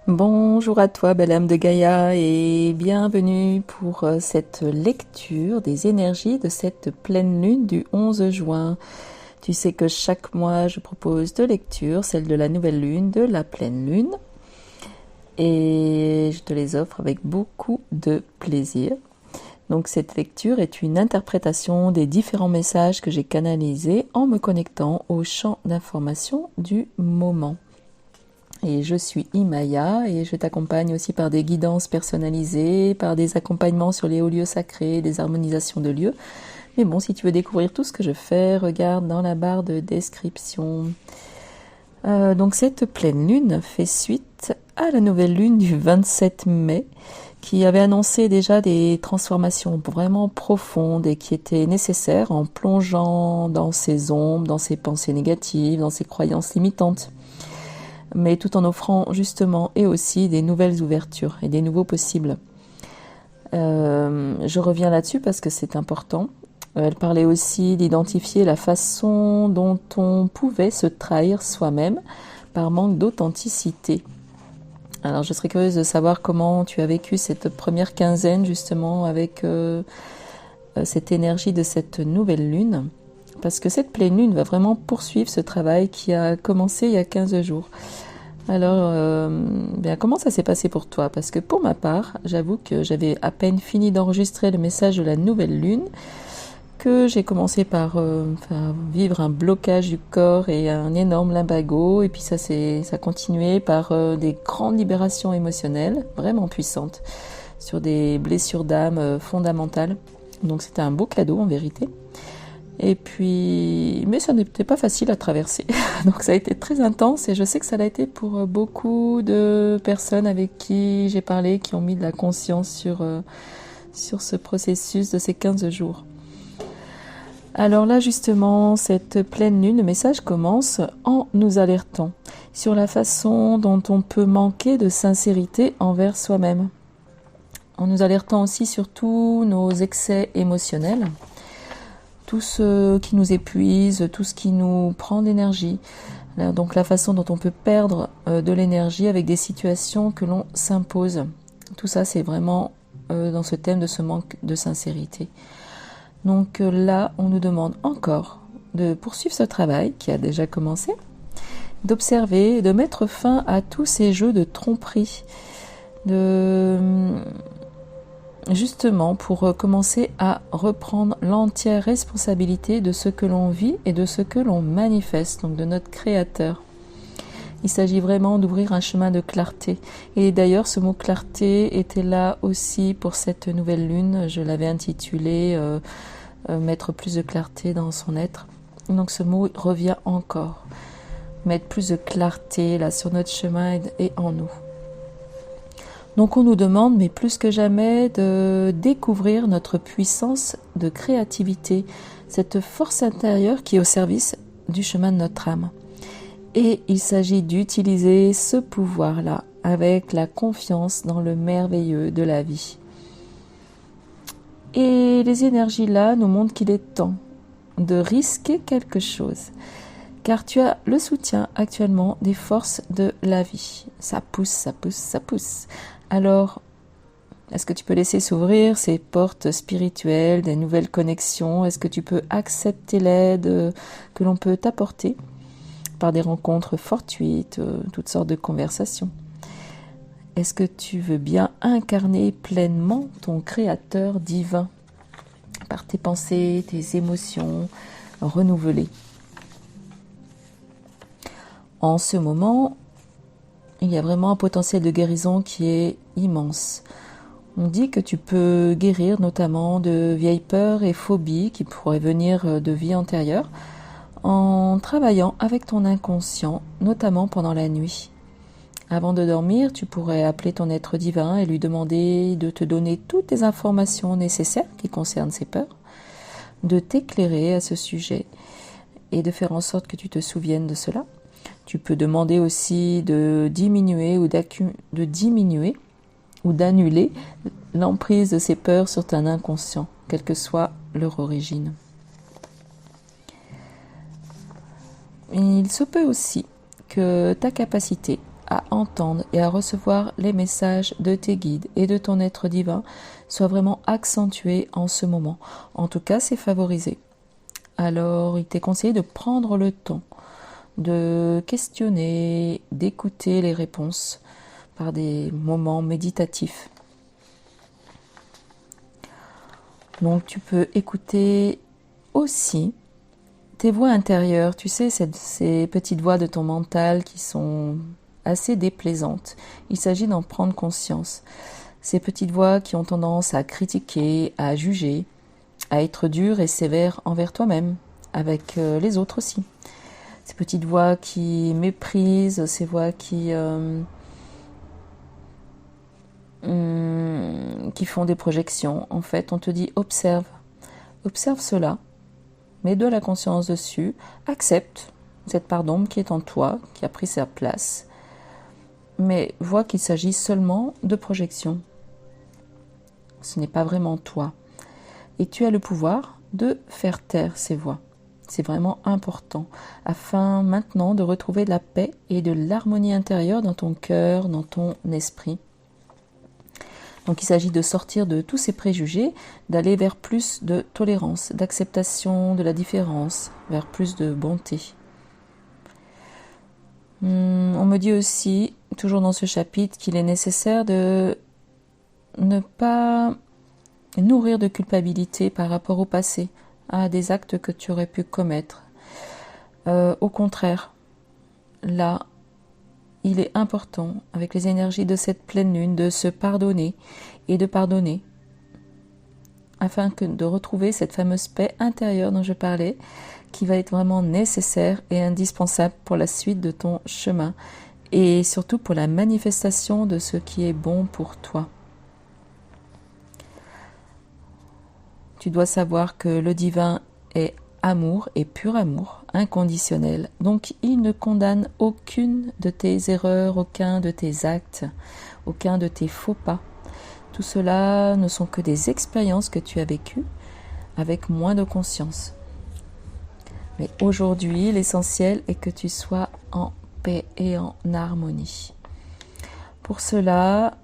Bonjour à toi, belle âme de Gaïa, et bienvenue pour cette lecture des énergies de cette pleine lune du 11 juin. Tu sais que chaque mois, je propose deux lectures, celle de la nouvelle lune, de la pleine lune, et je te les offre avec beaucoup de plaisir. Donc cette lecture est une interprétation des différents messages que j'ai canalisés en me connectant au champ d'information du moment. Et je suis Imaya et je t'accompagne aussi par des guidances personnalisées, par des accompagnements sur les hauts lieux sacrés, des harmonisations de lieux. Mais bon, si tu veux découvrir tout ce que je fais, regarde dans la barre de description. Donc cette pleine lune fait suite à la nouvelle lune du 27 mai qui avait annoncé déjà des transformations vraiment profondes et qui étaient nécessaires en plongeant dans ses ombres, dans ses pensées négatives, dans ses croyances limitantes, mais tout en offrant justement et aussi des nouvelles ouvertures et des nouveaux possibles. Je reviens là-dessus parce que c'est important. Elle parlait aussi d'identifier la façon dont on pouvait se trahir soi-même par manque d'authenticité. Alors je serais curieuse de savoir comment tu as vécu cette première quinzaine justement avec cette énergie de cette nouvelle lune, parce que cette pleine lune va vraiment poursuivre ce travail qui a commencé il y a 15 jours. Alors, comment ça s'est passé pour toi? Parce que pour ma part, j'avoue que j'avais à peine fini d'enregistrer le message de la nouvelle lune que j'ai commencé par vivre un blocage du corps et un énorme lumbago, et puis ça a continué par des grandes libérations émotionnelles vraiment puissantes sur des blessures d'âme fondamentales. Donc c'était un beau cadeau en vérité. Et puis, mais ça n'était pas facile à traverser. Donc ça a été très intense et je sais que ça l'a été pour beaucoup de personnes avec qui j'ai parlé, qui ont mis de la conscience sur ce processus de ces 15 jours. Alors là justement, cette pleine lune, le message commence en nous alertant sur la façon dont on peut manquer de sincérité envers soi-même. En nous alertant aussi sur tous nos excès émotionnels, tout ce qui nous épuise, tout ce qui nous prend d'énergie. Donc la façon dont on peut perdre de l'énergie avec des situations que l'on s'impose. Tout ça, c'est vraiment dans ce thème de ce manque de sincérité. Donc là, on nous demande encore de poursuivre ce travail qui a déjà commencé, d'observer et de mettre fin à tous ces jeux de tromperie, justement pour commencer à reprendre l'entière responsabilité de ce que l'on vit et de ce que l'on manifeste, donc de notre créateur. Il s'agit vraiment d'ouvrir un chemin de clarté. Et d'ailleurs, ce mot clarté était là aussi pour cette nouvelle lune. Je l'avais intitulé mettre plus de clarté dans son être. Donc ce mot revient encore. Mettre plus de clarté là sur notre chemin et en nous. Donc on nous demande, mais plus que jamais, de découvrir notre puissance de créativité, cette force intérieure qui est au service du chemin de notre âme. Et il s'agit d'utiliser ce pouvoir-là avec la confiance dans le merveilleux de la vie. Et les énergies-là nous montrent qu'il est temps de risquer quelque chose, car tu as le soutien actuellement des forces de la vie. Ça pousse, ça pousse, ça pousse. Alors, est-ce que tu peux laisser s'ouvrir ces portes spirituelles, des nouvelles connexions? Est-ce que tu peux accepter l'aide que l'on peut t'apporter par des rencontres fortuites, toutes sortes de conversations? Est-ce que tu veux bien incarner pleinement ton créateur divin par tes pensées, tes émotions renouvelées? En ce moment, il y a vraiment un potentiel de guérison qui est immense. On dit que tu peux guérir notamment de vieilles peurs et phobies qui pourraient venir de vie antérieure en travaillant avec ton inconscient, notamment pendant la nuit. Avant de dormir, tu pourrais appeler ton être divin et lui demander de te donner toutes les informations nécessaires qui concernent ces peurs, de t'éclairer à ce sujet et de faire en sorte que tu te souviennes de cela. Tu peux demander aussi de diminuer ou d'annuler l'emprise de ces peurs sur ton inconscient, quelle que soit leur origine. Il se peut aussi que ta capacité à entendre et à recevoir les messages de tes guides et de ton être divin soit vraiment accentué en ce moment. En tout cas, c'est favorisé. Alors, il t'est conseillé de prendre le temps de questionner, d'écouter les réponses par des moments méditatifs. Donc, tu peux écouter aussi tes voix intérieures, tu sais, ces petites voix de ton mental qui sont assez déplaisantes. Il s'agit d'en prendre conscience. Ces petites voix qui ont tendance à critiquer, à juger, à être dures et sévères envers toi-même, avec les autres aussi. Ces petites voix qui méprisent, ces voix qui font des projections. En fait, on te dit observe cela. Mets de la conscience dessus, accepte cette part d'ombre qui est en toi, qui a pris sa place, mais vois qu'il s'agit seulement de projection. Ce n'est pas vraiment toi. Et tu as le pouvoir de faire taire ces voix. C'est vraiment important, afin maintenant de retrouver de la paix et de l'harmonie intérieure dans ton cœur, dans ton esprit. Donc il s'agit de sortir de tous ces préjugés, d'aller vers plus de tolérance, d'acceptation de la différence, vers plus de bonté. On me dit aussi, toujours dans ce chapitre, qu'il est nécessaire de ne pas nourrir de culpabilité par rapport au passé, à des actes que tu aurais pu commettre. Au contraire, là, il est important, avec les énergies de cette pleine lune, de se pardonner et de pardonner, afin de retrouver cette fameuse paix intérieure dont je parlais, qui va être vraiment nécessaire et indispensable pour la suite de ton chemin, et surtout pour la manifestation de ce qui est bon pour toi. Tu dois savoir que le divin est amour et pur amour, inconditionnel. Donc il ne condamne aucune de tes erreurs, aucun de tes actes, aucun de tes faux pas. Tout cela ne sont que des expériences que tu as vécues avec moins de conscience. Mais aujourd'hui, l'essentiel est que tu sois en paix et en harmonie. Pour cela,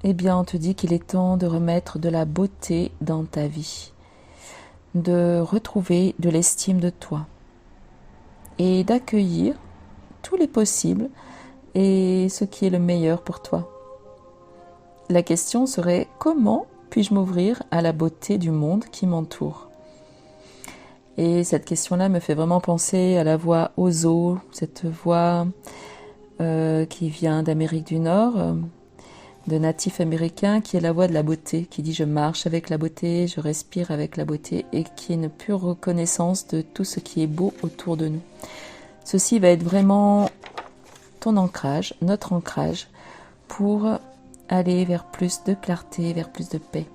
on te dit qu'il est temps de remettre de la beauté dans ta vie, de retrouver de l'estime de toi et d'accueillir tous les possibles et ce qui est le meilleur pour toi. La question serait: comment puis-je m'ouvrir à la beauté du monde qui m'entoure? Et cette question-là me fait vraiment penser à la voix Ozo, cette voix qui vient d'Amérique du Nord, de natifs américains, qui est la voix de la beauté, qui dit: je marche avec la beauté, je respire avec la beauté, et qui est une pure reconnaissance de tout ce qui est beau autour de nous. Ceci va être vraiment ton ancrage, notre ancrage, pour aller vers plus de clarté, vers plus de paix.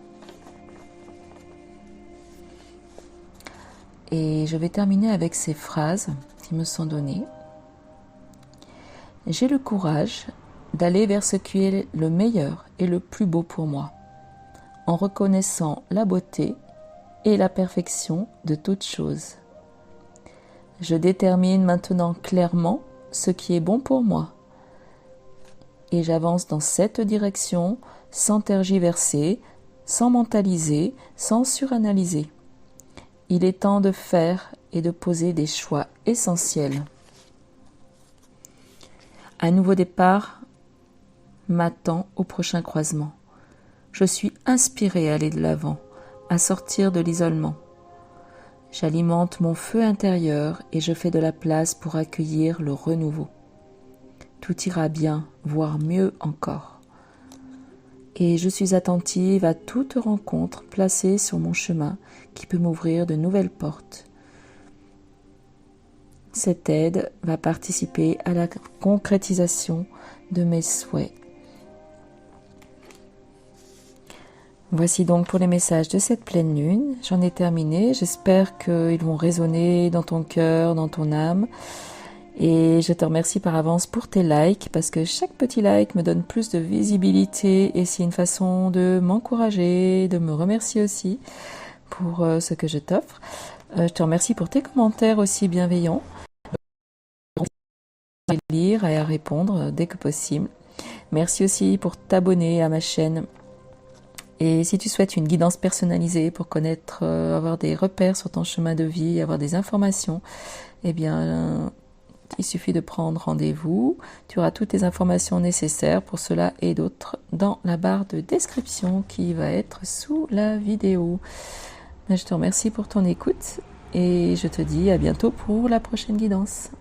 Et je vais terminer avec ces phrases qui me sont données. J'ai le courage d'aller vers ce qui est le meilleur et le plus beau pour moi, en reconnaissant la beauté et la perfection de toutes choses. Je détermine maintenant clairement ce qui est bon pour moi, et j'avance dans cette direction sans tergiverser, sans mentaliser, sans suranalyser. Il est temps de faire et de poser des choix essentiels. Un nouveau départ m'attend au prochain croisement. Je suis inspirée à aller de l'avant, à sortir de l'isolement. J'alimente mon feu intérieur et je fais de la place pour accueillir le renouveau. Tout ira bien, voire mieux encore. Et je suis attentive à toute rencontre placée sur mon chemin qui peut m'ouvrir de nouvelles portes. Cette aide va participer à la concrétisation de mes souhaits. Voici donc pour les messages de cette pleine lune. J'en ai terminé. J'espère qu'ils vont résonner dans ton cœur, dans ton âme. Et je te remercie par avance pour tes likes, parce que chaque petit like me donne plus de visibilité et c'est une façon de m'encourager, de me remercier aussi pour ce que je t'offre. Je te remercie pour tes commentaires aussi bienveillants. lire et à répondre dès que possible. Merci aussi pour t'abonner à ma chaîne. Et si tu souhaites une guidance personnalisée pour connaître, avoir des repères sur ton chemin de vie, avoir des informations, eh bien, il suffit de prendre rendez-vous. Tu auras toutes les informations nécessaires pour cela et d'autres dans la barre de description qui va être sous la vidéo. Je te remercie pour ton écoute et je te dis à bientôt pour la prochaine guidance.